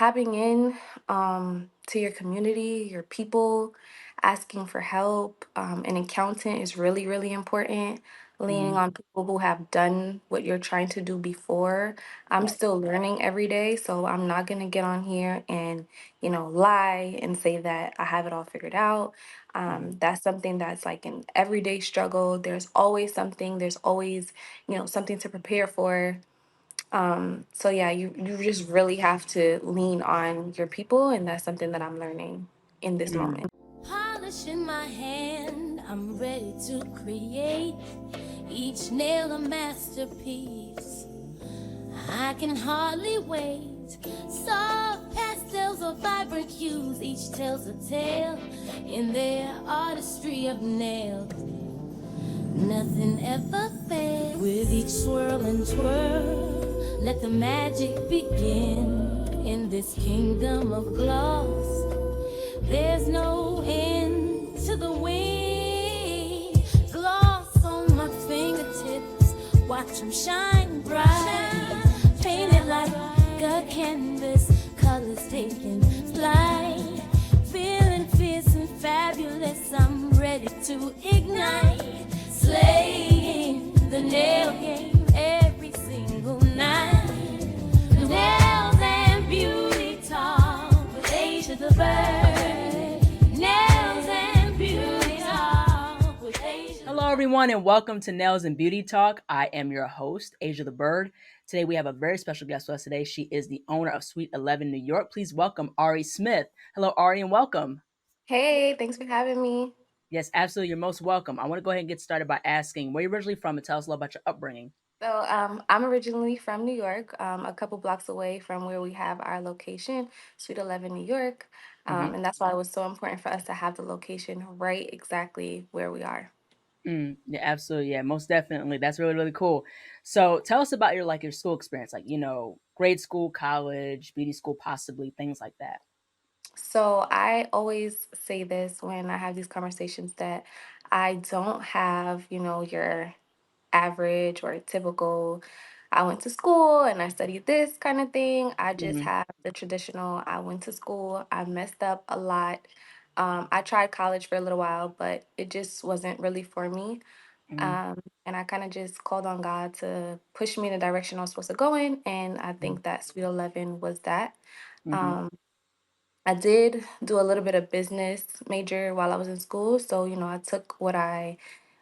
tapping in to your community, your people, asking for help. An accountant is really, really important. Leaning Mhm. on people who have done what you're trying to do before. I'm Right. still learning every day, so I'm not gonna get on here and, lie and say that I have it all figured out. Mhm. That's something that's like an everyday struggle. There's always something, there's always, something to prepare for. So yeah, you just really have to lean on your people, and that's something that I'm learning in this Mm. moment. Polish in my hand, I'm ready to create each nail a masterpiece. I can hardly wait. Soft pastels or vibrant hues, each tells a tale in their artistry of nails. Nothing ever fails. With each swirl and twirl, let the magic begin in this kingdom of gloss. There's no end to the wind. Gloss on my fingertips, watch them shine bright. Painted like a canvas, colors taking flight. Feeling fierce and fabulous, I'm ready to ignite. Slaying the nail game every single night. Nails and beauty talk with Asia the bird. Nails and beauty talk with Asia. Hello, everyone, and welcome to Nails and Beauty Talk. I am your host, Asia the Bird. Today, we have a very special guest with us today. She is the owner of Suite 11 New York. Please welcome Ari Smith. Hello, Ari, and welcome. Hey, thanks for having me. Yes, absolutely. You're most welcome. I want to go ahead and get started by asking where you're originally from and tell us a little about your upbringing. I'm originally from New York, a couple blocks away from where we have our location, Suite 11, New York. Hmm. And that's why it was so important for us to have the location right exactly where we are. Yeah, absolutely. Yeah, most definitely. That's really, really cool. So tell us about your school experience, grade school, college, beauty school, possibly, things like that. So I always say this when I have these conversations that I don't have, your average or typical, I went to school and I studied this kind of thing. I just Hmm. have the traditional, I went to school, I messed up a lot. I tried college for a little while, but it just wasn't really for me. Hmm. And I kind of just called on God to push me in the direction I was supposed to go in. And I think that Sweet 11 was that. Hmm. Um, I did do a little bit of business major while I was in school. So, I took what I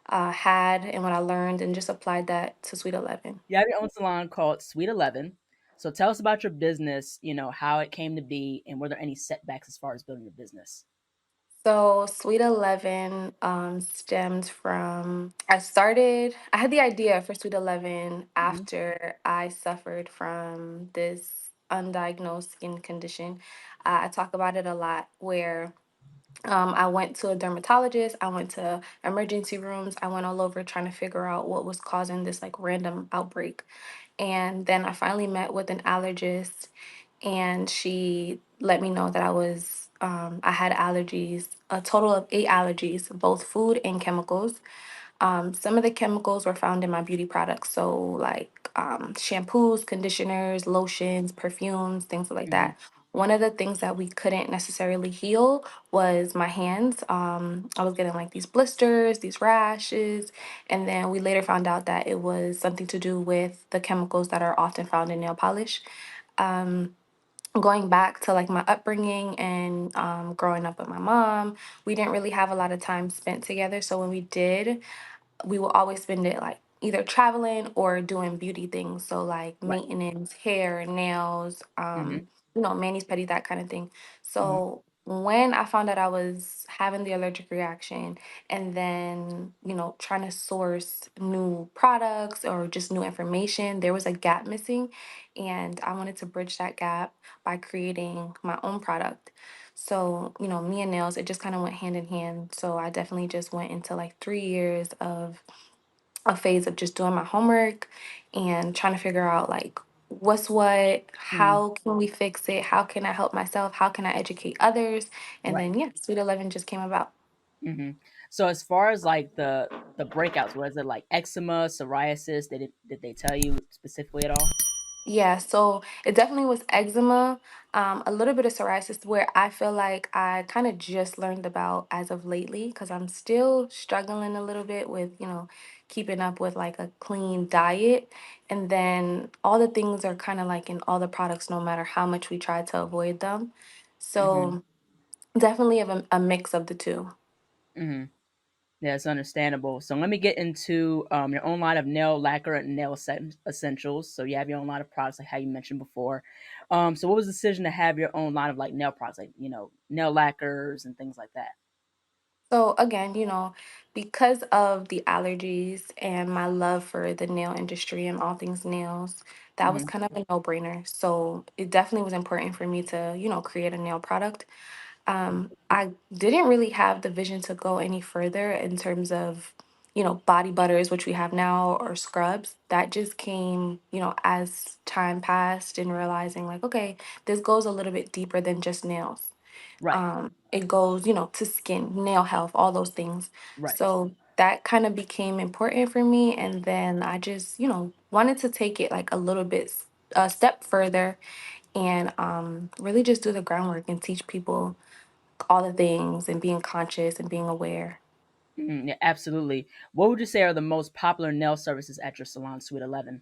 had and what I learned and just applied that to Sweet 11. You have your own salon called Sweet 11. So tell us about your business, how it came to be, and were there any setbacks as far as building your business? So, Sweet 11 stemmed from, I had the idea for Sweet 11 Hmm. after I suffered from this undiagnosed skin condition. I talk about it a lot where I went to a dermatologist, I went to emergency rooms, I went all over trying to figure out what was causing this like random outbreak. And then I finally met with an allergist, and she let me know that I had allergies, a total of 8 allergies, both food and chemicals. Some of the chemicals were found in my beauty products, so like shampoos, conditioners, lotions, perfumes, things like Hmm. that. One of the things that we couldn't necessarily heal was my hands. I was getting like these blisters, these rashes, and then we later found out that it was something to do with the chemicals that are often found in nail polish. Um, Going back to like my upbringing and growing up with my mom, we didn't really have a lot of time spent together. So when we did, we will always spend it like either traveling or doing beauty things. So like Right. maintenance, hair, nails, Hmm. manis, pedi, that kind of thing. Hmm. So when I found out I was having the allergic reaction and then, trying to source new products or just new information, there was a gap missing. And I wanted to bridge that gap by creating my own product. So, me and nails, it just kind of went hand in hand. So I definitely just went into like 3 years of a phase of just doing my homework and trying to figure out like what's what, Hmm. how can we fix it, how can I help myself, how can I educate others, and Right. then yeah, Sweet 11 just came about. Hmm. So as far as like the breakouts, was it like eczema, psoriasis? Did they tell you specifically at all? Yeah, so it definitely was eczema, a little bit of psoriasis, where I feel like I kind of just learned about as of lately, because I'm still struggling a little bit with, keeping up with like a clean diet. And then all the things are kind of like in all the products, no matter how much we try to avoid them. Mm-hmm. So definitely of a mix of the two. Mm-hmm. Yeah, it's understandable. So let me get into your own line of nail lacquer and nail essentials. So you have your own line of products, like how you mentioned before. So what was the decision to have your own line of like nail products, like nail lacquers and things like that? So again, because of the allergies and my love for the nail industry and all things nails, that was Mm-hmm. kind of a no-brainer. So it definitely was important for me to, create a nail product. I didn't really have the vision to go any further in terms of, body butters, which we have now, or scrubs. That just came, as time passed and realizing like, okay, this goes a little bit deeper than just nails. Right, It goes, to skin, nail health, all those things. right. So that kind of became important for me. And then I just, wanted to take it like a little bit, a step further, and really just do the groundwork and teach people all the things and being conscious and being aware. Yeah, absolutely. What would you say are the most popular nail services at your salon, Suite 11?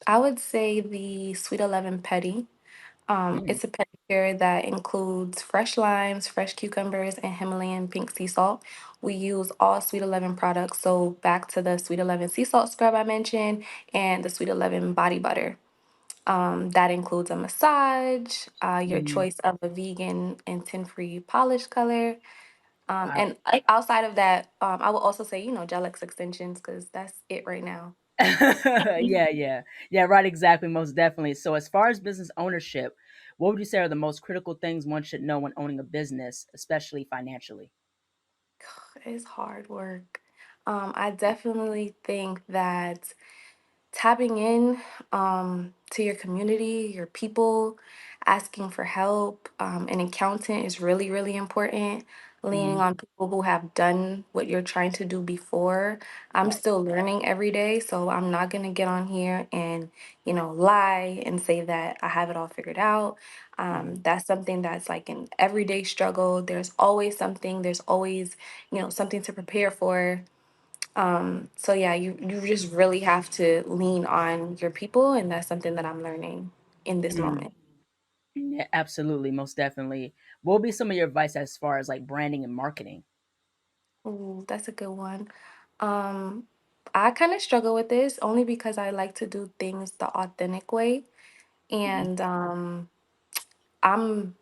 I would say the Sweet 11 Petty. Mm-hmm. It's a pedicure that includes fresh limes, fresh cucumbers, and Himalayan pink sea salt. We use all Sweet 11 products, so back to the Sweet 11 sea salt scrub I mentioned and the Sweet 11 body butter. That includes a massage, your Mm-hmm. choice of a vegan and tin-free polish color. Wow. And outside of that, I will also say, Gel-X extensions, because that's it right now. Yeah, yeah. Yeah, right, exactly, most definitely. So as far as business ownership, what would you say are the most critical things one should know when owning a business, especially financially? It's hard work. I definitely think that tapping in to your community, your people, asking for help. An accountant is really, really important. Leaning Hmm. on people who have done what you're trying to do before. I'm Right. still learning every day, so I'm not going to get on here and, lie and say that I have it all figured out. Hmm. That's something that's like an everyday struggle. There's always something, there's always, something to prepare for. So yeah, you just really have to lean on your people, and that's something that I'm learning in this Hmm. moment. Yeah, absolutely, most definitely. What would be some of your advice as far as like branding and marketing? Ooh, that's a good one. Um, I kind of struggle with this only because I like to do things the authentic way, Hmm. and I'm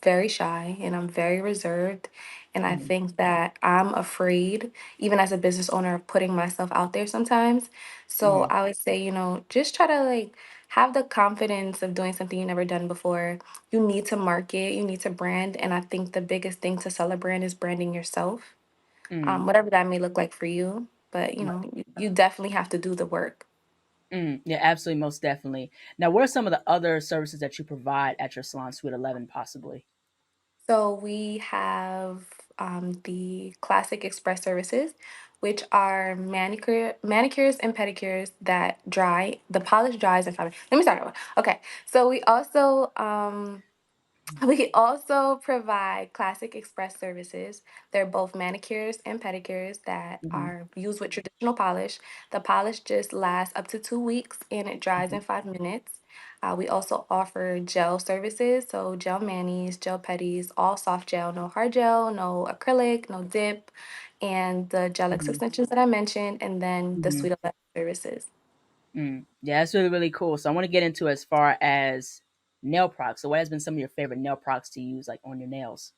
very shy and I'm very reserved. And I Hmm. think that I'm afraid, even as a business owner, of putting myself out there sometimes. So Hmm. I would say, just try to like have the confidence of doing something you've never done before. You need to market, you need to brand. And I think the biggest thing to sell a brand is branding yourself, Hmm. whatever that may look like for you. But, Right. you definitely have to do the work. Yeah, absolutely, most definitely. Now, what are some of the other services that you provide at your salon, Suite 11, possibly? So we have the classic express services, which are manicures and pedicures that dry. The polish dries in 5 minutes. Let me start over. Okay, so we also provide classic express services. They're both manicures and pedicures that Hmm. are used with traditional polish. The polish just lasts up to 2 weeks and it dries in 5 minutes. We also offer gel services, so gel manis, gel pedis, all soft gel, no hard gel, no acrylic, no dip, and the gel X Hmm. extensions that I mentioned, and then the Hmm. Sweet 11 services. Yeah, that's really, really cool. So I want to get into as far as nail products. So what has been some of your favorite nail products to use like on your nails?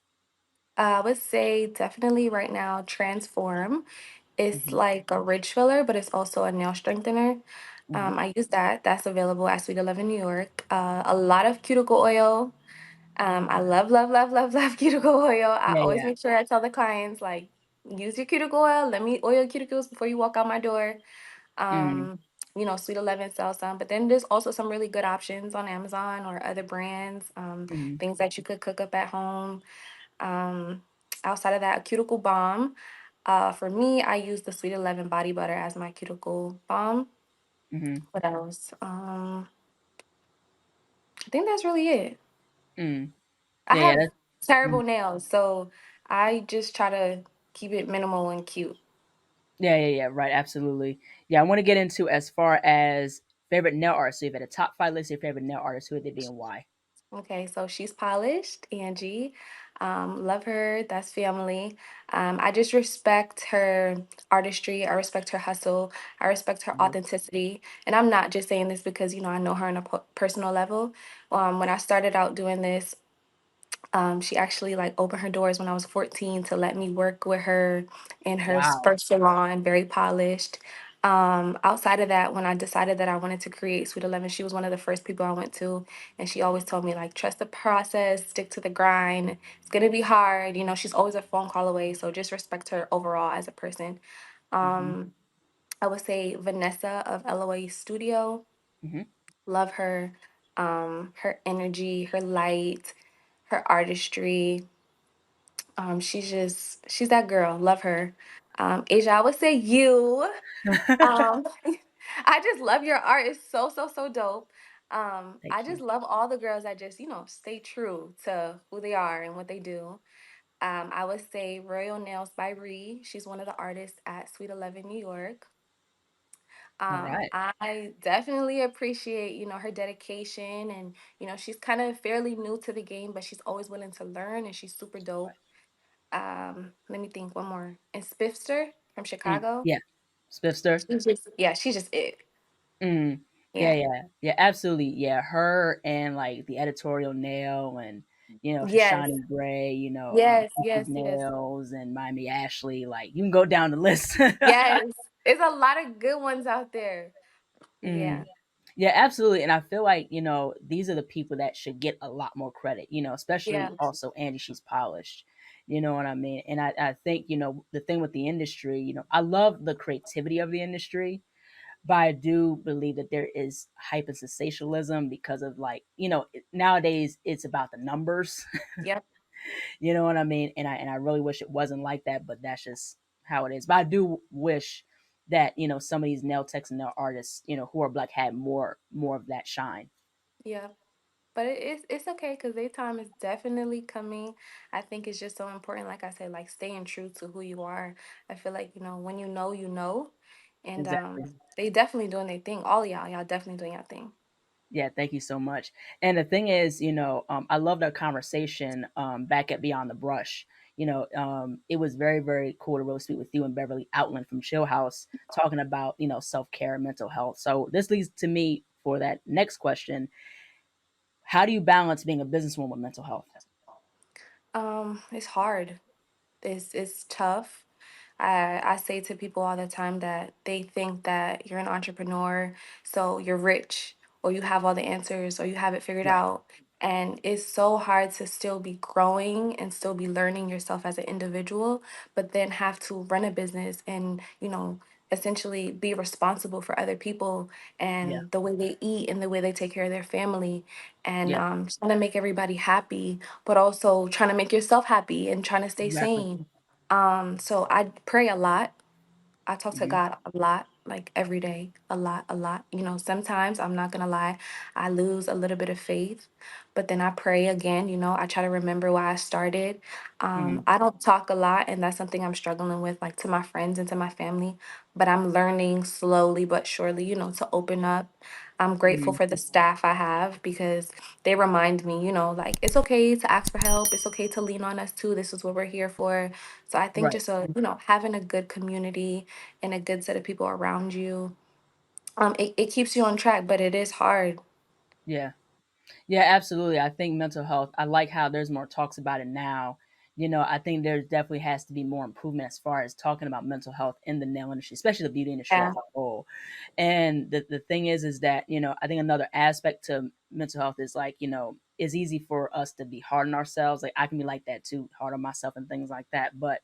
I would say definitely right now, Transform. It's Hmm. like a ridge filler, but it's also a nail strengthener. Hmm. I use that. That's available at Sweet 11 New York. A lot of cuticle oil. I love, love, love, love, love cuticle oil. I Yeah, always yeah. make sure I tell the clients, like, use your cuticle oil. Let me oil your cuticles before you walk out my door. Hmm. Um, Sweet 11 sells some, but then there's also some really good options on Amazon or other brands, Hmm. things that you could cook up at home. Um, Outside of that, a cuticle balm. For me, I use the Sweet 11 body butter as my cuticle balm. Hmm. What else? think that's really it. Mm. I Yeah, yeah, have that's mm. terrible nails, so I just try to keep it minimal and cute. Yeah, yeah, yeah, right, absolutely. Yeah, I want to get into as far as favorite nail artists. So you've had a top five list of your favorite nail artists. Who would they be and why? Okay, so she's polished, Angie. Love her. That's family. I just respect her artistry. I respect her hustle. I respect her Mhm. authenticity. And I'm not just saying this because, I know her on a personal level. When I started out doing this, she actually like opened her doors when I was 14 to let me work with her in her Wow. first salon, very polished. Outside of that, when I decided that I wanted to create Sweet 11, she was one of the first people I went to. And she always told me, like, trust the process, stick to the grind. It's going to be hard. She's always a phone call away. So just respect her overall as a person. Hmm. Um, I would say Vanessa of LOA Studio. Hmm. Love her. Her energy, her light, her artistry. She's that girl. Love her. Asia, I would say you. Um, I just love your art. It's so, so, so dope. I Thank just you. love all the girls that just, stay true to who they are and what they do. I would say Royal Nails by Ree. She's one of the artists at Sweet 11 New York. All right. I definitely appreciate, her dedication and, she's kind of fairly new to the game, but she's always willing to learn and she's super dope. Let me think one more. And Spiffster from Chicago. Yeah, Spifster. She's just it. Mm. Yeah, Yeah. yeah, yeah, absolutely. Yeah, her and like the editorial nail and Yes. Shoshani Gray, Yes, Cookies yes, yes. Nails and Miami Ashley. Like you can go down the list. Yes. There's a lot of good ones out there. Mm. Yeah. Yeah, absolutely. And I feel like, these are the people that should get a lot more credit, Yeah. especially also Andy, she's polished. You know what I mean? And I think, the thing with the industry, I love the creativity of the industry, but I do believe that there is hyper sensationalism because of like, nowadays it's about the numbers. Yep. You know what I mean? And I really wish it wasn't like that, but that's just how it is. But I do wish that, some of these nail techs and nail artists, who are black had more of that shine. Yep. But it's okay because their time is definitely coming. I think it's just so important, like I said, like staying true to who you are. I feel like, when you know, you know. And Exactly. they definitely doing their thing. All y'all definitely doing your thing. Yeah, thank you so much. And the thing is, I loved our conversation back at Beyond the Brush. It was very, very cool to really speak with you and Beverly Outland from Chill House, talking about, self care and mental health. So this leads to me for that next question. How do you balance being a businesswoman with mental health? It's hard. It's tough. I say to people all the time that they think that you're an entrepreneur, so you're rich, or you have all the answers, or you have it figured Right. out. And it's so hard to still be growing and still be learning yourself as an individual, but then have to run a business and, essentially be responsible for other people Yeah. and the way they eat and the way they take care of their family and Yeah. trying to make everybody happy, but also trying to make yourself happy and trying to stay Exactly. sane. So I pray a lot. I talk to Hmm. God a lot, like every day, a lot, a lot. Sometimes I'm not gonna lie, I lose a little bit of faith, but then I pray again. I try to remember why I started. Hmm. I don't talk a lot, and that's something I'm struggling with, like to my friends and to my family, but I'm learning slowly but surely, to open up. I'm grateful Hmm. for the staff I have because they remind me, like it's okay to ask for help. It's okay to lean on us too. This is what we're here for. So I think Right. just having a good community and a good set of people around you, it keeps you on track, but it is hard. Yeah. Yeah, absolutely. I think mental health, I like how there's more talks about it now. I think there definitely has to be more improvement as far as talking about mental health in the nail industry, especially the beauty industry Yeah, as a whole. And the thing is that, I think another aspect to mental health is like, it's easy for us to be hard on ourselves. Like I can be like that too, hard on myself and things like that. But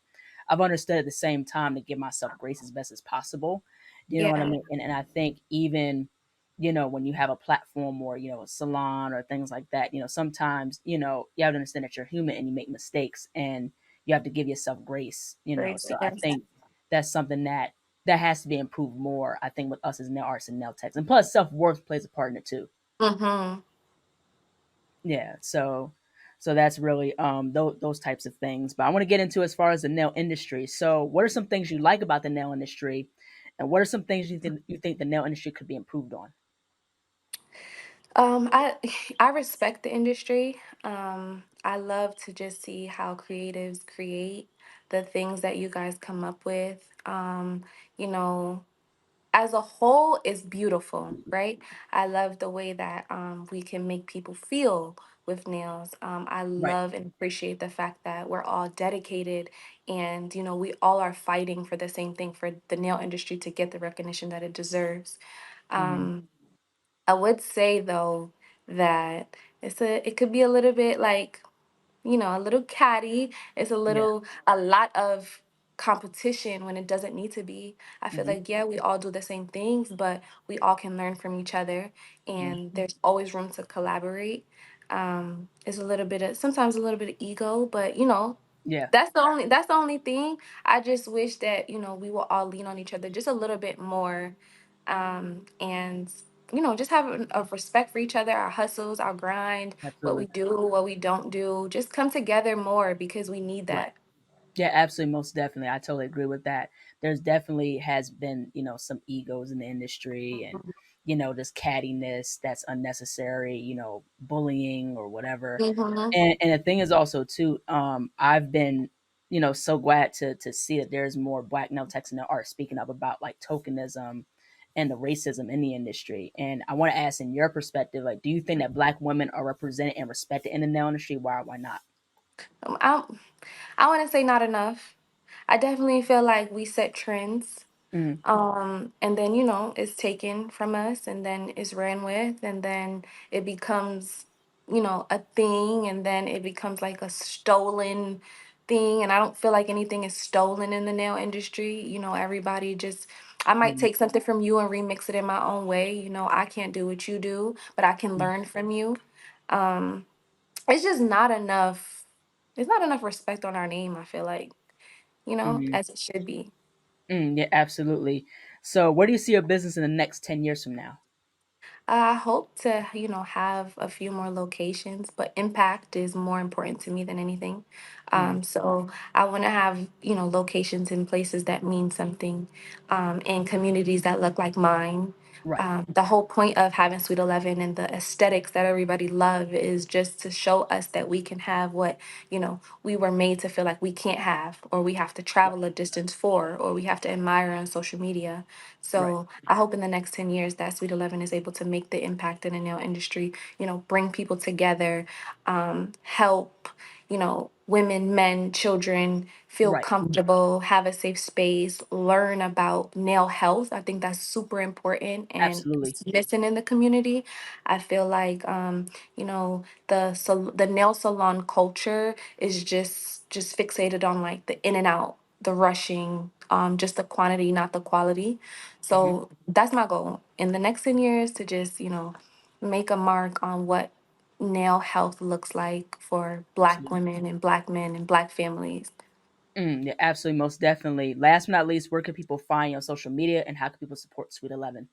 I've understood at the same time to give myself grace as best as possible. You know what I yeah, mean? And I think even when you have a platform or, a salon or things like that, sometimes, you have to understand that you're human and you make mistakes and you have to give yourself grace. great. So I Yes. think that's something that has to be improved more, I think, with us as nail artists and nail techs. And plus self worth plays a part in it too. Mm-hmm. Yeah, so that's really those types of things. But I want to get into as far as the nail industry. So, what are some things you like about the nail industry, and what are some things you think the nail industry could be improved on? I I respect the industry. I love to just see how creatives create the things that you guys come up with. You know, as a whole, it's beautiful, right? I love the way that we can make people feel with nails. I Right. love and appreciate the fact that we're all dedicated, and we all are fighting for the same thing, for the nail industry to get the recognition that it deserves. Hmm. Um, I would say though that it could be a little bit like, a little catty. It's Yeah. a lot of competition when it doesn't need to be. I feel Hmm. like, yeah, we all do the same things, but we all can learn from each other, Hmm. and there's always room to collaborate. It's a little bit of sometimes a little bit of ego, but Yeah. that's the only thing. I just wish that we will all lean on each other just a little bit more, and just have a respect for each other, our hustles, our grind, what we Absolutely. do, what we don't do. Just come together more because we need Right. that. Yeah, absolutely, most definitely. I totally agree with that. There's definitely has been, some egos in the industry and, this cattiness that's unnecessary, bullying or whatever. Mm-hmm. And the thing is also too, I've been, so glad to see that there's more black nail techs that are speaking up about like tokenism and the racism in the industry. And I want to ask, in your perspective, like, do you think that black women are represented and respected in the nail industry? Why not? I I want to say not enough. I definitely feel like we set trends. Mm, And then, it's taken from us and then it's ran with, and then it becomes, a thing, and then it becomes like a stolen thing. And I don't feel like anything is stolen in the nail industry. Everybody just, I might mm, take something from you and remix it in my own way. I can't do what you do, but I can mm, learn from you. Um, it's just not enough. There's not enough respect on our name, I feel like, mm. as it should be. Yeah, absolutely. So, where do you see your business in the next 10 years from now? I hope to, have a few more locations, but impact is more important to me than anything. Mm, So I want to have, locations in places that mean something, in communities that look like mine. right, The whole point of having Sweet 11 and the aesthetics that everybody love is just to show us that we can have what, we were made to feel like we can't have, or we have to right, travel a distance for, or we have to admire on social media. right, So I hope in the next 10 years that Sweet 11 is able to make the impact in the nail industry, bring people together, help, women, men, children feel right. comfortable, have a safe space, learn about nail health. I think that's super important and Absolutely. it's missing in the community. I feel like, the nail salon culture is just fixated on like the in and out, the rushing, just the quantity, not the quality. Hmm. So that's my goal in the next 10 years, to just, make a mark on what nail health looks like for Black Absolutely. women and Black men and Black families. Yeah, absolutely, most definitely. Last but not least, where can people find you on social media and how can people support Sweet 11?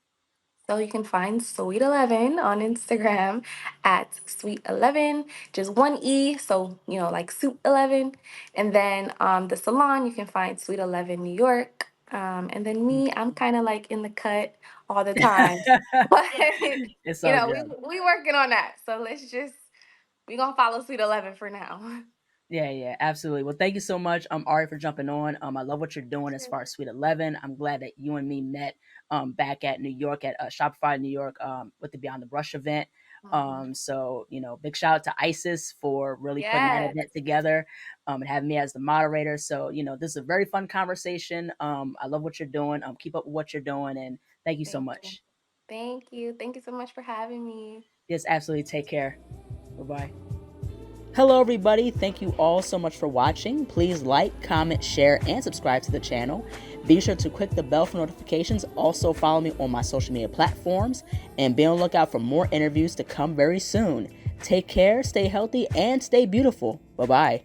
So you can find Sweet 11 on Instagram at Sweet 11, just one E, so like Soup 11. And then the salon, you can find Sweet 11 New York. And then me, I'm kind of like in the cut all the time. But It's so good. we working on that. So we gonna follow Sweet 11 for now. Yeah, yeah, absolutely. Well, thank you so much, Ari, for jumping on. I love what you're doing as far as Sweet 11. I'm glad that you and me met back at New York at Shopify New York with the Beyond the Brush event. Mhm. So big shout out to Isis for really putting that Yes. event together and having me as the moderator. So this is a very fun conversation. I love what you're doing. Keep up with what you're doing, and thank you so Thank you. much. Thank you. Thank you so much for having me. Yes, absolutely. Take care. Bye bye. Hello, everybody. Thank you all so much for watching. Please like, comment, share, and subscribe to the channel. Be sure to click the bell for notifications. Also, follow me on my social media platforms and be on the lookout for more interviews to come very soon. Take care, stay healthy, and stay beautiful. Bye bye.